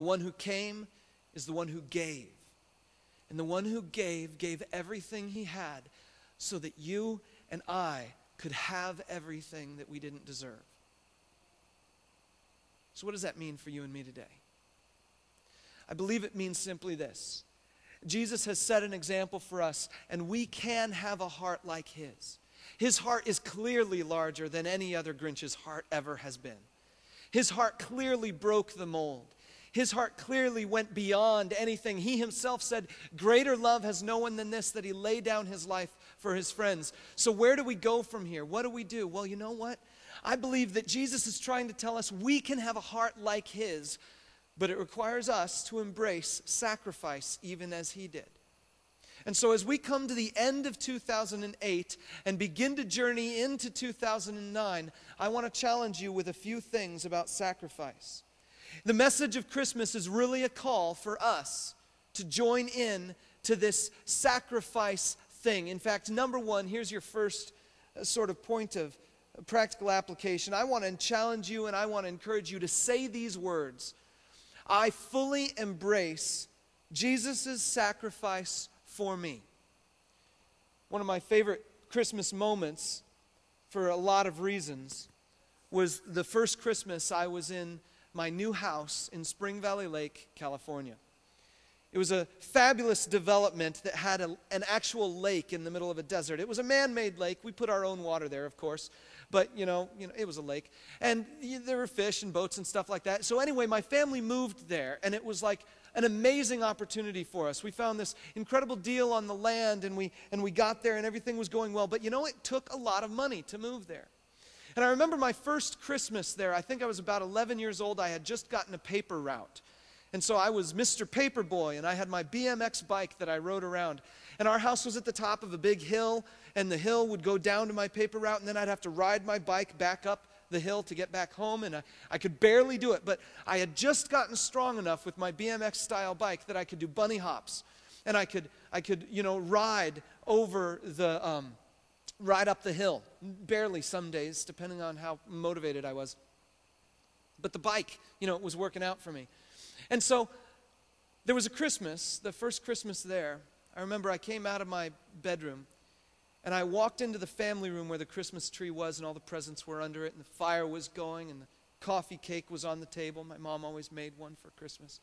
The one who came is the one who gave. And the one who gave everything he had so that you and I could have everything that we didn't deserve. So what does that mean for you and me today? I believe it means simply this. Jesus has set an example for us, and we can have a heart like his. His heart is clearly larger than any other Grinch's heart ever has been. His heart clearly broke the mold. His heart clearly went beyond anything. He himself said, greater love has no one than this, that he laid down his life for his friends. So where do we go from here? What do we do? Well, you know what? I believe that Jesus is trying to tell us we can have a heart like his, but it requires us to embrace sacrifice even as he did. And so as we come to the end of 2008 and begin to journey into 2009, I want to challenge you with a few things about sacrifice. The message of Christmas is really a call for us to join in to this sacrifice thing. In fact, number one, here's your first sort of point of practical application. I want to challenge you and I want to encourage you to say these words. I fully embrace Jesus' sacrifice for me. One of my favorite Christmas moments, for a lot of reasons, was the first Christmas I was in my new house in Spring Valley Lake, California. It was a fabulous development that had an actual lake in the middle of a desert. It was a man-made lake. We put our own water there, of course. But, you know, it was a lake. And there were fish and boats and stuff like that. So anyway, my family moved there, and it was like an amazing opportunity for us. We found this incredible deal on the land, and we got there, and everything was going well. But, you know, it took a lot of money to move there. And I remember my first Christmas there. I think I was about 11 years old. I had just gotten a paper route. And so I was Mr. Paperboy, and I had my BMX bike that I rode around. And our house was at the top of a big hill, and the hill would go down to my paper route, and then I'd have to ride my bike back up the hill to get back home, and I could barely do it. But I had just gotten strong enough with my BMX-style bike that I could do bunny hops. And I could ride over the... right up the hill, barely some days, depending on how motivated I was. But the bike, it was working out for me. And so there was a Christmas, the first Christmas there. I remember I came out of my bedroom, and I walked into the family room where the Christmas tree was, and all the presents were under it, and the fire was going, and the coffee cake was on the table. My mom always made one for Christmas.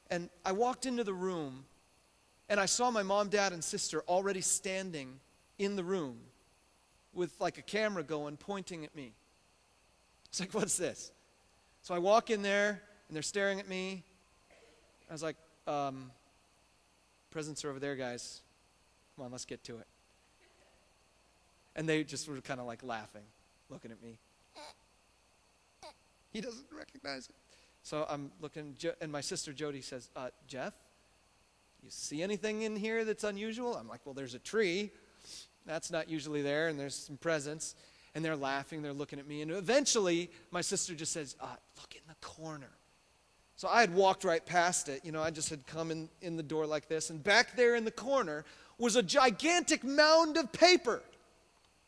And I walked into the room, and I saw my mom, dad, and sister already standing in the room with like a camera going, pointing at me. It's like, what's this? So I walk in there, and they're staring at me. I was like, presents are over there, guys. Come on, let's get to it. And they just were kind of like laughing, looking at me. He doesn't recognize it. So I'm looking, and my sister Jody says, Jeff, you see anything in here that's unusual? I'm like, well, there's a tree. That's not usually there, and there's some presents. And they're laughing, they're looking at me. And eventually, my sister just says, look in the corner. So I had walked right past it. I just had come in the door like this. And back there in the corner was a gigantic mound of paper.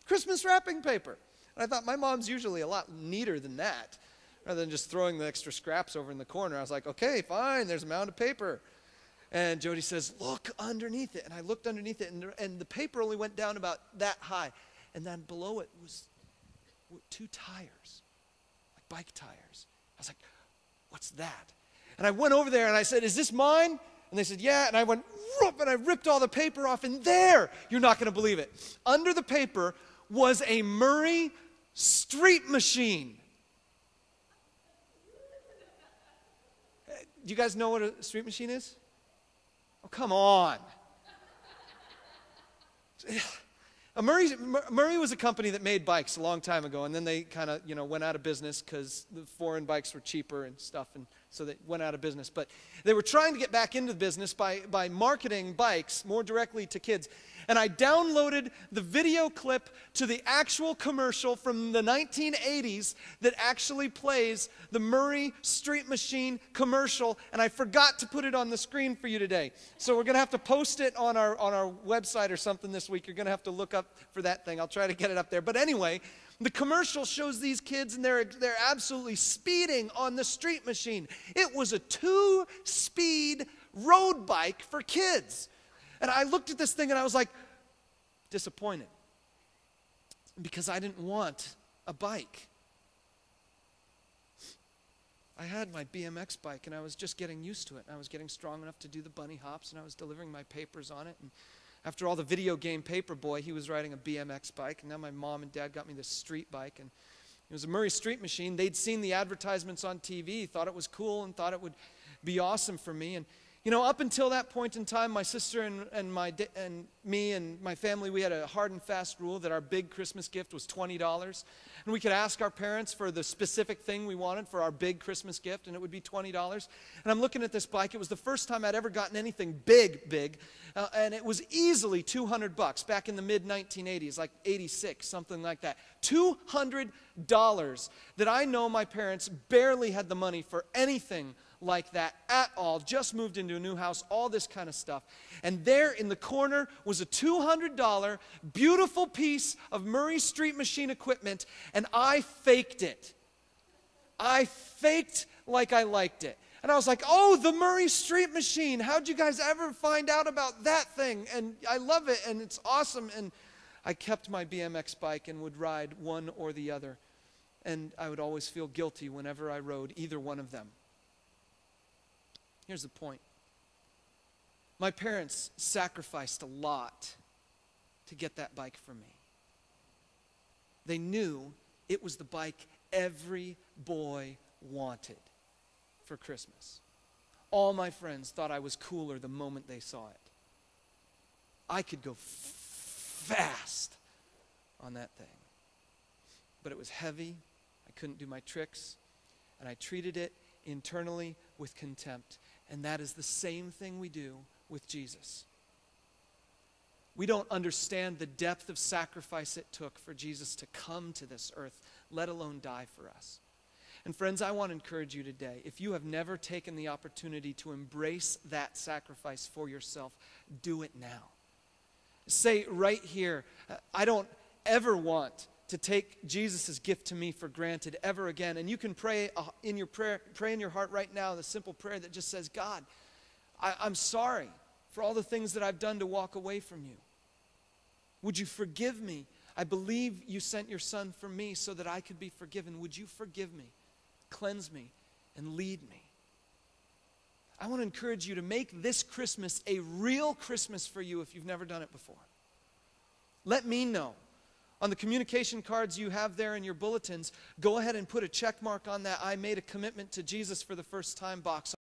Christmas wrapping paper. And I thought, my mom's usually a lot neater than that. Rather than just throwing the extra scraps over in the corner. I was like, okay, fine, there's a mound of paper. And Jody says, look underneath it. And I looked underneath it, and the paper only went down about that high. And then below it were 2 tires, like bike tires. I was like, what's that? And I went over there, and I said, is this mine? And they said, yeah. And I went, whoop, and I ripped all the paper off. And there, you're not going to believe it, under the paper was a Murray street machine. Do you guys know what a street machine is? Oh, come on. Murray was a company that made bikes a long time ago, and then they kind of, went out of business because the foreign bikes were cheaper and stuff, and so they went out of business. But they were trying to get back into the business by marketing bikes more directly to kids. And I downloaded the video clip to the actual commercial from the 1980s that actually plays the Murray Street Machine commercial, and I forgot to put it on the screen for you today. So we're going to have to post it on our website or something this week. You're going to have to look up for that thing. I'll try to get it up there. But anyway, The commercial shows these kids and they're absolutely speeding on the street machine. It was a 2-speed road bike for kids. And I looked at this thing and I was like, disappointed. Because I didn't want a bike. I had my BMX bike and I was just getting used to it. I was getting strong enough to do the bunny hops and I was delivering my papers on it. And after all the video game Paperboy, he was riding a BMX bike. And now my mom and dad got me this street bike. And it was a Murray Street Machine. They'd seen the advertisements on TV, thought it was cool and thought it would be awesome for me. And you know, up until that point in time, my sister and me and my family, we had a hard and fast rule that our big Christmas gift was $20. And we could ask our parents for the specific thing we wanted for our big Christmas gift, and it would be $20. And I'm looking at this bike. It was the first time I'd ever gotten anything big, and it was easily $200 back in the mid-1980s, like 86, something like that. $200 that I know my parents barely had the money for anything like that at all, just moved into a new house, all this kind of stuff. And there in the corner was a $200 beautiful piece of Murray Street Machine equipment, and I faked it. I faked like I liked it. And I was like, oh, the Murray Street Machine. How'd you guys ever find out about that thing? And I love it, and it's awesome. And I kept my BMX bike and would ride one or the other. And I would always feel guilty whenever I rode either one of them. Here's the point. My parents sacrificed a lot to get that bike for me. They knew it was the bike every boy wanted for Christmas. All my friends thought I was cooler the moment they saw it. I could go fast on that thing. But it was heavy. I couldn't do my tricks. And I treated it internally with contempt. And that is the same thing we do with Jesus. We don't understand the depth of sacrifice it took for Jesus to come to this earth, let alone die for us. And friends, I want to encourage you today, if you have never taken the opportunity to embrace that sacrifice for yourself, do it now. Say right here, I don't ever want to take Jesus' gift to me for granted ever again. And you can pray in your heart right now, the simple prayer that just says, God, I'm sorry for all the things that I've done to walk away from you. Would you forgive me? I believe you sent your son for me so that I could be forgiven. Would you forgive me, cleanse me, and lead me? I want to encourage you to make this Christmas a real Christmas for you if you've never done it before. Let me know. On the communication cards you have there in your bulletins, go ahead and put a check mark on that I made a commitment to Jesus for the first time box